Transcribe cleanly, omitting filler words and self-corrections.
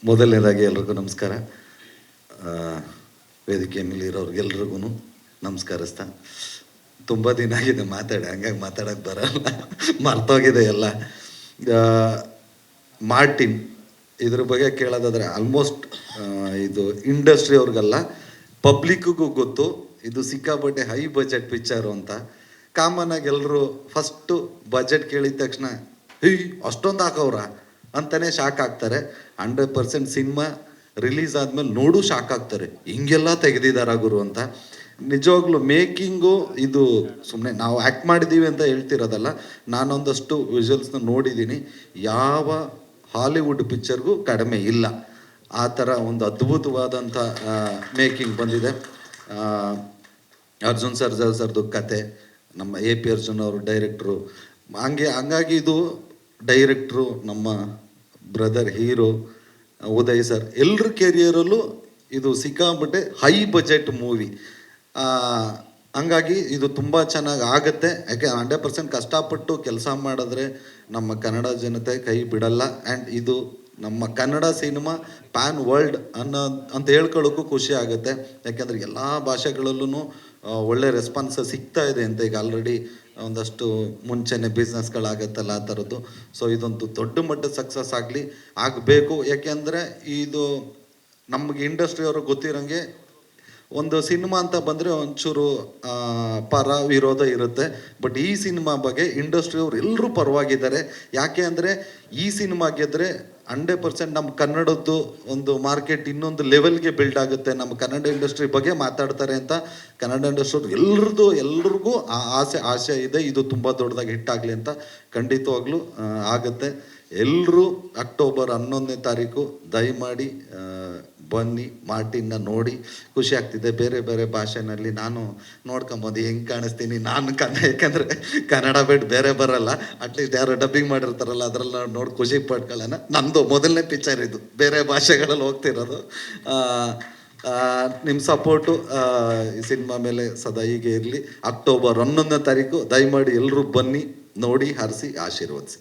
ಮೊದಲನೇದಾಗಿ ಎಲ್ರಿಗೂ ನಮಸ್ಕಾರ. ವೇದಿಕೆ ಮೇಲೆ ಇರೋರಿಗೆಲ್ರಿಗೂ ನಮಸ್ಕರಿಸ್ತಾ, ತುಂಬ ದಿನ ಆಗಿದೆ ಮಾತಾಡಿ, ಹಂಗಾಗಿ ಮಾತಾಡೋಕ್ಕೆ ಬರಲ್ಲ, ಮರ್ತೋಗಿದೆ ಎಲ್ಲ. ಮಾರ್ಟಿನ್ ಇದ್ರ ಬಗ್ಗೆ ಕೇಳೋದಾದರೆ ಆಲ್ಮೋಸ್ಟ್ ಇದು ಇಂಡಸ್ಟ್ರಿ ಅವ್ರಿಗಲ್ಲ, ಪಬ್ಲಿಕ್ಕಿಗೂ ಗೊತ್ತು ಇದು ಸಿಕ್ಕಾಪಟ್ಟೆ ಹೈ ಬಜೆಟ್ ಪಿಕ್ಚರು ಅಂತ. ಕಾಮನ್ ಆಗಿ ಎಲ್ಲರೂ ಫಸ್ಟು ಬಜೆಟ್ ಕೇಳಿದ ತಕ್ಷಣ ಅಷ್ಟೊಂದು ಹಾಕವ್ರ ಅಂತಲೇ ಶಾಕ್ ಆಗ್ತಾರೆ. 100% ಸಿನಿಮಾ ರಿಲೀಸ್ ಆದಮೇಲೆ ನೋಡು ಶಾಕ್ ಆಗ್ತಾರೆ, ಹಿಂಗೆಲ್ಲ ತೆಗೆದಿದ್ದಾರ ಗುರು ಅಂತ. ನಿಜವಾಗ್ಲೂ ಮೇಕಿಂಗು ಇದು ಸುಮ್ಮನೆ ನಾವು ಆ್ಯಕ್ಟ್ ಮಾಡಿದ್ದೀವಿ ಅಂತ ಹೇಳ್ತಿರೋದಲ್ಲ, ನಾನೊಂದಷ್ಟು ವಿಜುವಲ್ಸ್ನ ನೋಡಿದ್ದೀನಿ, ಯಾವ ಹಾಲಿವುಡ್ ಪಿಕ್ಚರ್ಗೂ ಕಡಿಮೆ ಇಲ್ಲ. ಆ ಥರ ಒಂದು ಅದ್ಭುತವಾದಂಥ ಮೇಕಿಂಗ್ ಬಂದಿದೆ. ಅರ್ಜುನ್ ಸರ್ದು ಕತೆ, ನಮ್ಮ AP ಅರ್ಜುನ್ ಅವರು ಡೈರೆಕ್ಟ್ರು, ಹಂಗಾಗಿ ಇದು ಡೈರೆಕ್ಟ್ರು, ನಮ್ಮ ಬ್ರದರ್ ಹೀರೋ ಉದಯ್ ಸರ್, ಎಲ್ಲರ ಕೆರಿಯರಲ್ಲೂ ಇದು ಸಿಕ್ಕಾಪಟ್ಟೆ ಹೈ ಬಜೆಟ್ ಮೂವಿ. ಹಂಗಾಗಿ ಇದು ತುಂಬ ಚೆನ್ನಾಗಿ ಆಗುತ್ತೆ. ಯಾಕೆ 100% ಕಷ್ಟಪಟ್ಟು ಕೆಲಸ ಮಾಡಿದ್ರೆ ನಮ್ಮ ಕನ್ನಡ ಜನತೆ ಕೈ ಬಿಡಲ್ಲ. ಆ್ಯಂಡ್ ಇದು ನಮ್ಮ ಕನ್ನಡ ಸಿನಿಮಾ ಪ್ಯಾನ್ ವರ್ಲ್ಡ್ ಅಂತ ಹೇಳ್ಕೊಳ್ಳೋಕ್ಕೂ ಖುಷಿ ಆಗುತ್ತೆ. ಯಾಕೆಂದರೆ ಎಲ್ಲ ಭಾಷೆಗಳಲ್ಲೂ ಒಳ್ಳೆ ರೆಸ್ಪಾನ್ಸ್ ಸಿಗ್ತಾ ಇದೆ ಅಂತ. ಈಗ ಆಲ್ರೆಡಿ ಒಂದಷ್ಟು ಮುಂಚೆನೇ ಬಿಸ್ನೆಸ್ಗಳಾಗತ್ತಲ್ಲ ಆ ಥರದ್ದು. ಸೊ ಇದೊಂದು ದೊಡ್ಡ ಮಟ್ಟದ ಸಕ್ಸಸ್ ಆಗಬೇಕು. ಯಾಕೆಂದರೆ ಇದು ನಮಗೆ ಇಂಡಸ್ಟ್ರಿಯವ್ರಿಗೆ ಗೊತ್ತಿರೋಂಗೆ, ಒಂದು ಸಿನಿಮಾ ಅಂತ ಬಂದರೆ ಒಂಚೂರು ಪರ ವಿರೋಧ ಇರುತ್ತೆ. ಬಟ್ ಈ ಸಿನಿಮಾ ಬಗ್ಗೆ ಇಂಡಸ್ಟ್ರಿಯವ್ರು ಎಲ್ಲರೂ ಪರವಾಗಿದ್ದಾರೆ. ಯಾಕೆ ಅಂದರೆ ಈ ಸಿನಿಮಾ ಗೆದ್ದರೆ 100% ನಮ್ಮ ಕನ್ನಡದ್ದು ಒಂದು ಮಾರ್ಕೆಟ್ ಇನ್ನೊಂದು ಲೆವೆಲ್ಗೆ ಬಿಲ್ಡ್ ಆಗುತ್ತೆ. ನಮ್ಮ ಕನ್ನಡ ಇಂಡಸ್ಟ್ರಿ ಬಗ್ಗೆ ಮಾತಾಡ್ತಾರೆ ಅಂತ ಕನ್ನಡ ಇಂಡಸ್ಟ್ರಿ ಎಲ್ರಿಗೂ ಆಸೆ ಇದೆ, ಇದು ತುಂಬ ದೊಡ್ಡದಾಗಿ ಹಿಟ್ಟಾಗಲಿ ಅಂತ. ಖಂಡಿತವಾಗ್ಲೂ ಆಗುತ್ತೆ. ಎಲ್ಲರೂ ಅಕ್ಟೋಬರ್ 11ನೇ ತಾರೀಕು ದಯಮಾಡಿ ಬನ್ನಿ, ಮಾರ್ಟಿನ್ನ ನೋಡಿ. ಖುಷಿ ಆಗ್ತಿದೆ. ಬೇರೆ ಬೇರೆ ಭಾಷೆನಲ್ಲಿ ನಾನು ನೋಡ್ಕೊಂಬೋದು ಹೆಂಗೆ ಕಾಣಿಸ್ತೀನಿ ನಾನು ಯಾಕಂದರೆ ಕನ್ನಡ ಬಿಟ್ಟು ಬೇರೆ ಬರಲ್ಲ. ಅಟ್ಲೀಸ್ಟ್ ಯಾರು ಡಬ್ಬಿಂಗ್ ಮಾಡಿರ್ತಾರಲ್ಲ ಅದರಲ್ಲಿ ನೋಡಿ ಖುಷಿ ಪಡ್ಕೊಳ್ಳೋಣ. ನಂದು ಮೊದಲನೇ ಪಿಕ್ಚರ್ ಇದು, ಬೇರೆ ಭಾಷೆಗಳಲ್ಲಿ ಹೋಗ್ತಿರೋದು. ನಿಮ್ಮ ಸಪೋರ್ಟು ಈ ಸಿನಿಮಾ ಮೇಲೆ ಸದಾ ಹೀಗೆ ಇರಲಿ. ಅಕ್ಟೋಬರ್ 11ನೇ ತಾರೀಕು ದಯಮಾಡಿ ಎಲ್ಲರೂ ಬನ್ನಿ, ನೋಡಿ, ಹರಿಸಿ, ಆಶೀರ್ವದಿಸಿ.